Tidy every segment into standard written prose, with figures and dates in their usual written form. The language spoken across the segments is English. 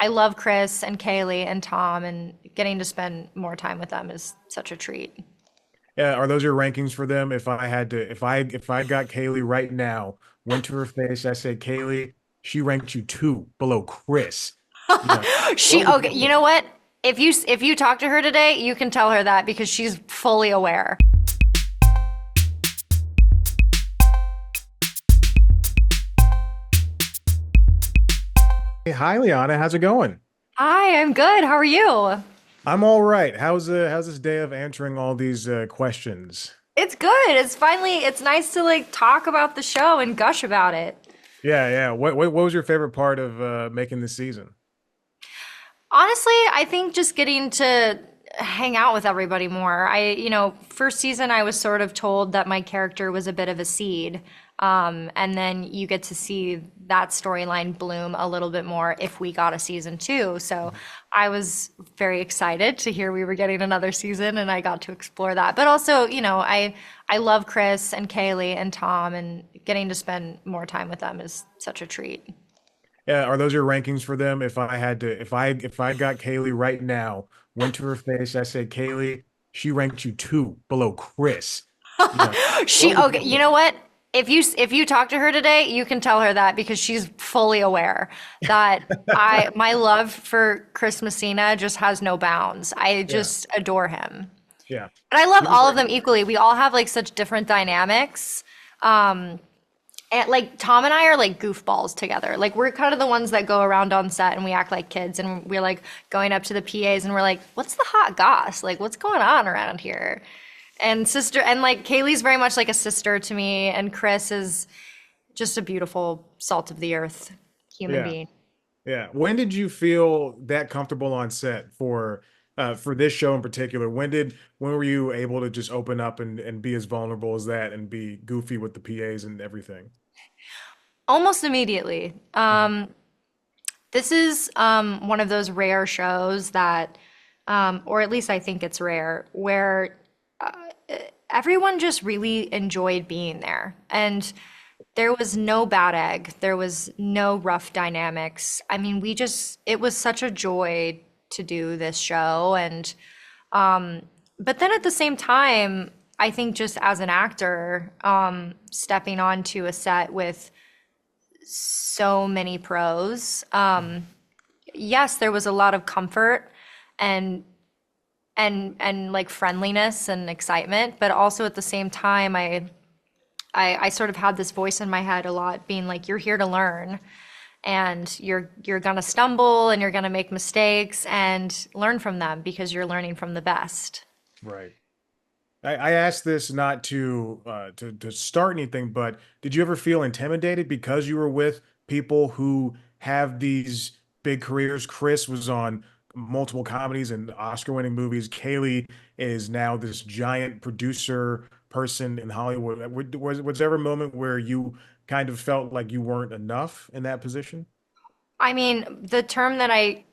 I love Chris and Kaylee and Tom, and getting to spend more time with them is such a treat. Yeah, are those your rankings for them? If I had to, if I got Kaylee right now, went to her face, I said, Kaylee, she ranked you two below Chris. She What would okay, you you say? know what? If you talk to her today, you can tell her that because she's fully aware. Hey, hi, Liana. How's it going? Hi, I'm good. How are you? I'm all right. How's this day of answering all these questions? It's good. It's nice to like talk about the show and gush about it. Yeah, yeah. What was your favorite part of making this season? Honestly, I think just getting to hang out with everybody more. First season I was sort of told that my character was a bit of a seed. And then you get to see that storyline bloom a little bit more if we got a season two. So I was very excited to hear we were getting another season and I got to explore that. But also, I love Chris and Kaylee and Tom, and getting to spend more time with them is such a treat. Yeah, are those your rankings for them? If I had to, if I got Kaylee right now, went to her face, I said, Kaylee, she ranked you two below Chris. She What would okay, you you say? know what? If you talk to her today, you can tell her that because she's fully aware that I my love for Chris Messina just has no bounds. I Yeah, just adore him. yeah. And I love He was all of like, them equally. We all have like such different dynamics. And like Tom and I are like goofballs together. Like we're kind of the ones that go around on set and we act like kids, and we're like going up to the PAs and we're like, "What's the hot goss? Like what's going on around here?" And like Kaylee's very much like a sister to me, and Chris is just a beautiful salt of the earth human yeah. being. Yeah. When did you feel that comfortable on set for this show in particular? When were you able to just open up and be as vulnerable as that and be goofy with the PAs and everything? Almost immediately. Mhm. This is one of those rare shows that, or at least I think it's rare, where everyone just really enjoyed being there. And there was no bad egg, there was no rough dynamics. I mean, it was such a joy to do this show. But then at the same time, I think just as an actor, stepping onto a set with so many pros, yes, there was a lot of comfort and and like friendliness and excitement, but also at the same time, I sort of had this voice in my head a lot being like, you're here to learn, and you're gonna stumble and you're gonna make mistakes and learn from them because you're learning from the best. Right. I asked this not to start anything, but did you ever feel intimidated because you were with people who have these big careers? Chris was on multiple comedies and Oscar-winning movies. Kaylee is now this giant producer person in Hollywood. Was there ever a moment where you kind of felt like you weren't enough in that position? I mean, the term that I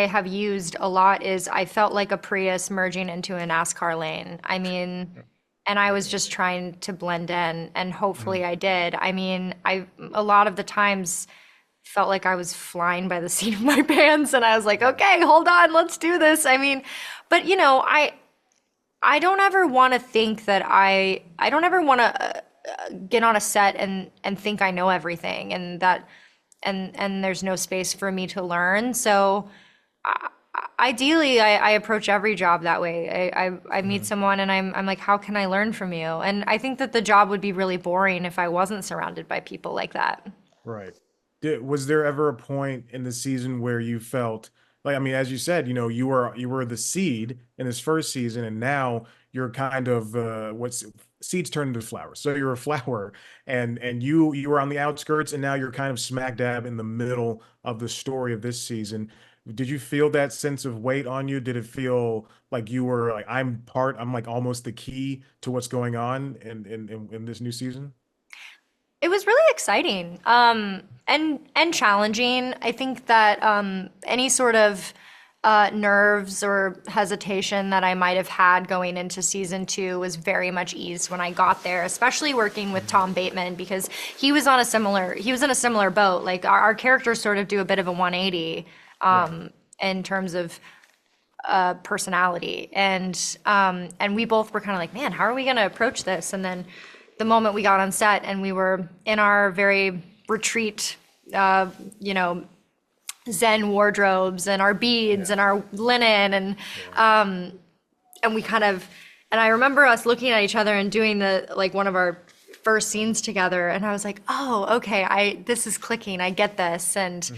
have used a lot is I felt like a Prius merging into a NASCAR lane. I mean, and I was just trying to blend in, and hopefully Mhm. I did. I mean, I a lot of the times felt like I was flying by the seat of my pants, and I was like, okay, hold on, let's do this. I mean, but I don't ever want to think that I don't ever want to get on a set and think I know everything, and that and there's no space for me to learn. So ideally, I approach every job that way. I meet Mhm. someone and I'm like, how can I learn from you? And I think that the job would be really boring if I wasn't surrounded by people like that. Right. Was there ever a point in the season where you felt like, I mean, as you said, you were the seed in this first season, and now you're kind of what's seeds turn into flowers. So you're a flower, and you were on the outskirts, and now you're kind of smack dab in the middle of the story of this season. Did you feel that sense of weight on you? Did it feel like you were like, I'm like almost the key to what's going on in this new season? It was really exciting, and challenging. I think that any sort of nerves or hesitation that I might have had going into season two was very much eased when I got there, especially working with Tom Bateman because he was in a similar boat. Like our characters sort of do a bit of a 180. Right. in terms of personality. And we both were kind of like, man, how are we going to approach this? And then the moment we got on set and we were in our very retreat, you know, Zen wardrobes and our beads Yeah. and our linen Yeah. and we kind of and I remember us looking at each other and doing the like one of our first scenes together and I was like, "Oh, okay, I this is clicking. I get this." Mhm.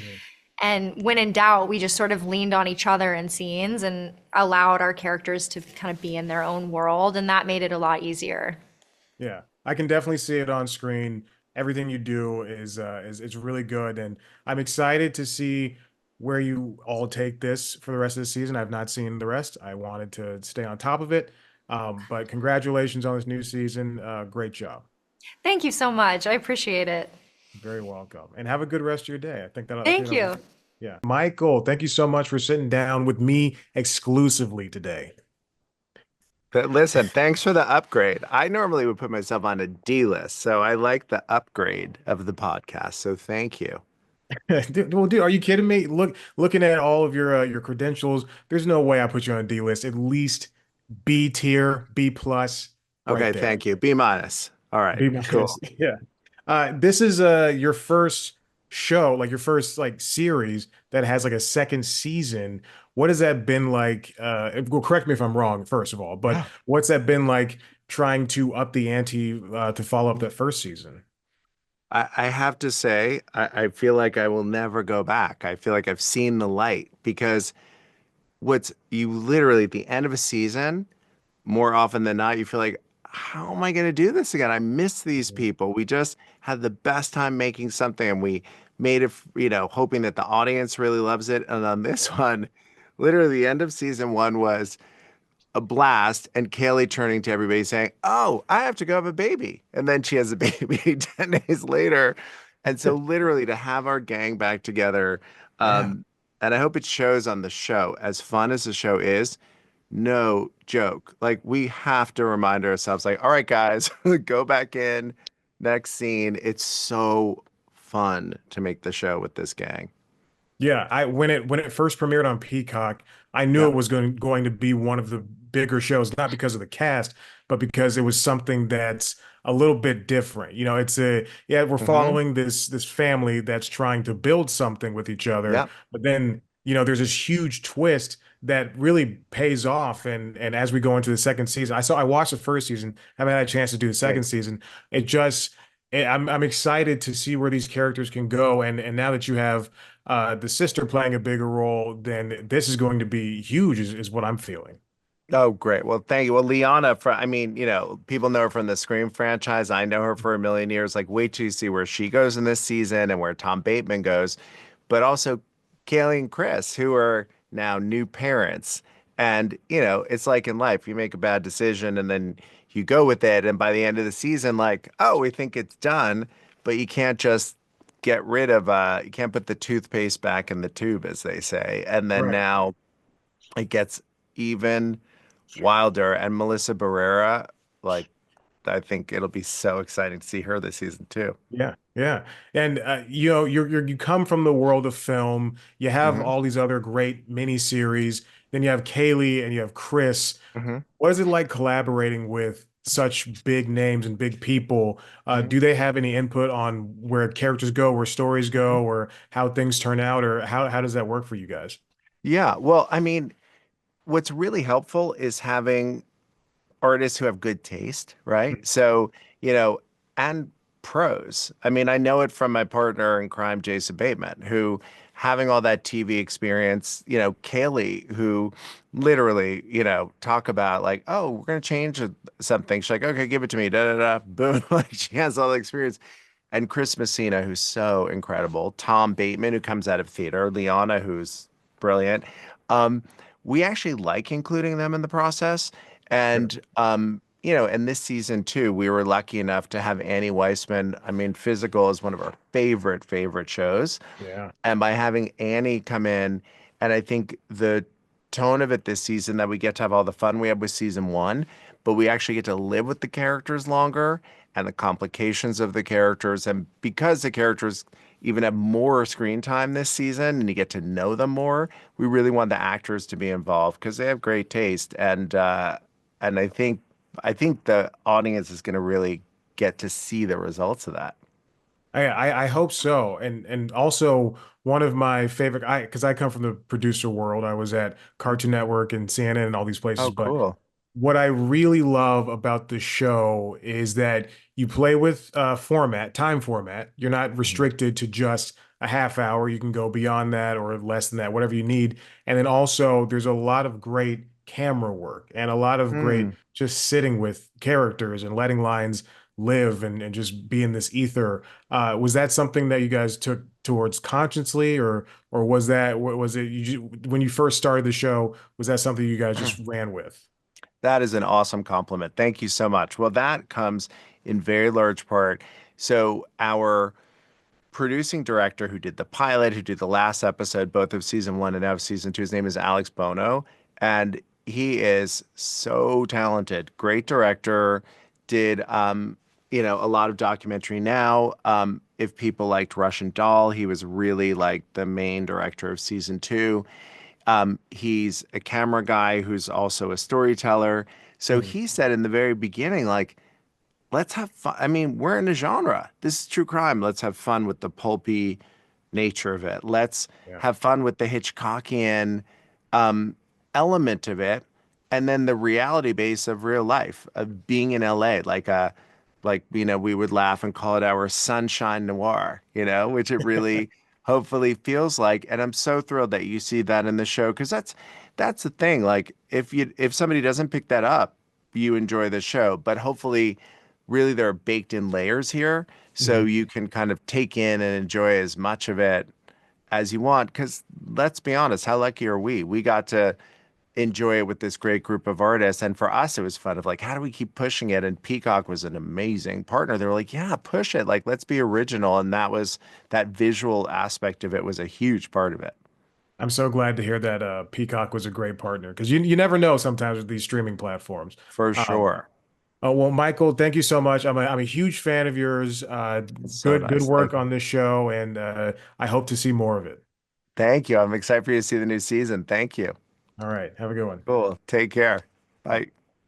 And when in doubt, we just sort of leaned on each other in scenes and allowed our characters to kind of be in their own world and that made it a lot easier. Yeah, I can definitely see it on screen. Everything you do is really good, and I'm excited to see where you all take this for the rest of the season. I've not seen the rest. I wanted to stay on top of it, but congratulations on this new season. Great job. Thank you so much. I appreciate it. Very welcome, and have a good rest of your day. I think Thank that'll you. yeah. Michael, thank you so much for sitting down with me exclusively today. But listen, thanks for the upgrade. I normally would put myself on a D list, so I like the upgrade of the podcast. So thank you. Dude, are you kidding me? Looking at all of your credentials, there's no way I put you on a D list. At least B tier, B plus, right Okay, there. thank you. B minus. All right, B minus. cool. Yeah. This is your first show, like your first like series that has like a second season. What has that been like? Well, correct me if I'm wrong, first of all, but what's that been like trying to up the ante to follow up that first season? I have to say, I feel like I will never go back. I feel like I've seen the light because what's you literally at the end of a season, more often than not, you feel like, how am I going to do this again? I miss these Mhm. people. We just had the best time making something and we made it, hoping that the audience really loves it. And on this Yeah. one, literally the end of season one was a blast and Kaylee turning to everybody saying, "Oh, I have to go have a baby." And then she has a baby 10 days later. And so literally to have our gang back together, Yeah. um, and I hope it shows on the show, as fun as the show is, no joke. Like we have to remind ourselves, like, all right, guys, go back in. Next scene. It's so fun to make the show with this gang. Yeah, I when it first premiered on Peacock, I knew Yeah. it was going to be one of the bigger shows, not because of the cast, but because it was something that's a little bit different. You know, it's a yeah, we're Hmm. following this family that's trying to build something with each other, Yeah. but then, there's this huge twist that really pays off. And as we go into the second season, I watched the first season, haven't had a chance to do the second Great. season. It just I'm excited to see where these characters can go, and now that you have the sister playing a bigger role, then this is going to be huge, is what I'm feeling. Oh, great. Well, thank you. Well, Liana, I mean, people know her from the Scream franchise. I know her for a million years. Like, wait till you see where she goes in this season and where Tom Bateman goes. But also Kaylee and Chris, who are now new parents. And, it's like in life, you make a bad decision and then you go with it. And by the end of the season, like, oh, we think it's done, but you can't just you can't put the toothpaste back in the tube, as they say. And then Right. now it gets even wilder. And Melissa Barrera, like, I think it'll be so exciting to see her this season too. Yeah, yeah. And you come from the world of film. You have Hmm. all these other great miniseries. Then you have Kaylee and you have Chris. Hmm. What is it like collaborating with such big names and big people? Hmm. Do they have any input on where characters go, where stories go, or how things turn out, or how does that work for you guys? Yeah. Well, I mean, what's really helpful is having artists who have good taste, right? So, you know, and pros. I mean, I know it from my partner in crime, Jason Bateman, who having all that TV experience, Kaylee, who literally, talk about like, oh, we're gonna change something. She's like, okay, give it to me, da da da, boom. Like she has all the experience. And Chris Messina, who's so incredible, Tom Bateman, who comes out of theater, Liana, who's brilliant. Um, we actually like including them in the process. Sure. And and this season too, we were lucky enough to have Annie Weissman. I mean, Physical is one of our favorite shows. Yeah. And by having Annie come in, and I think the tone of it this season that we get to have all the fun we had with season one, but we actually get to live with the characters longer and the complications of the characters. And because the characters even have more screen time this season and you get to know them more. We really want the actors to be involved because they have great taste, and I think the audience is going to really get to see the results of that. I hope so. And also one of my favorite because I come from the producer world. I was at Cartoon Network and CNN and all these places, Oh, but cool. what I really love about the show is that you play with time format. You're not Mhm. restricted to just a half hour. You can go beyond that or less than that, whatever you need. And then also, there's a lot of great camera work and a lot of great Mm. just sitting with characters and letting lines live and just be in this ether. Was that something that you guys took towards consciously, or was that what was it when you first started the show? Was that something you guys just ran with? That is an awesome compliment. Thank you so much. Well, that comes in very large part. So, our producing director who did the pilot, who did the last episode, both of season one and now of season two, his name is Alex Bono. And he is so talented. Great director. Did a lot of documentary now. If people liked Russian Doll, he was really like the main director of season two. He's a camera guy who's also a storyteller. So Mm, he said in the very beginning, like, let's have fun. I mean, we're in a genre. This is true crime. Let's have fun with the pulpy nature of it. Let's yeah. have fun with the Hitchcockian um, element of it, and then the reality base of real life of being in LA, we would laugh and call it our sunshine noir, which it really hopefully feels like. And I'm so thrilled that you see that in the show because that's the thing. Like if somebody doesn't pick that up, you enjoy the show, but hopefully really there are baked in layers here so Mhm. you can kind of take in and enjoy as much of it as you want. Because let's be honest, how lucky are we? We got to enjoy it with this great group of artists. And for us, it was fun of like, how do we keep pushing it? And Peacock was an amazing partner. They were like, yeah, push it. Like, let's be original. And that visual aspect of it was a huge part of it. I'm so glad to hear that Peacock was a great partner because you never know sometimes with these streaming platforms. For Um, sure. well, Michael, thank you so much. I'm a huge fan of yours. It's so Good nice. work Thank you. on this show, and I hope to see more of it. Thank you. I'm excited for you to see the new season. Thank you. All right, have a good one. Cool. Take care. Bye.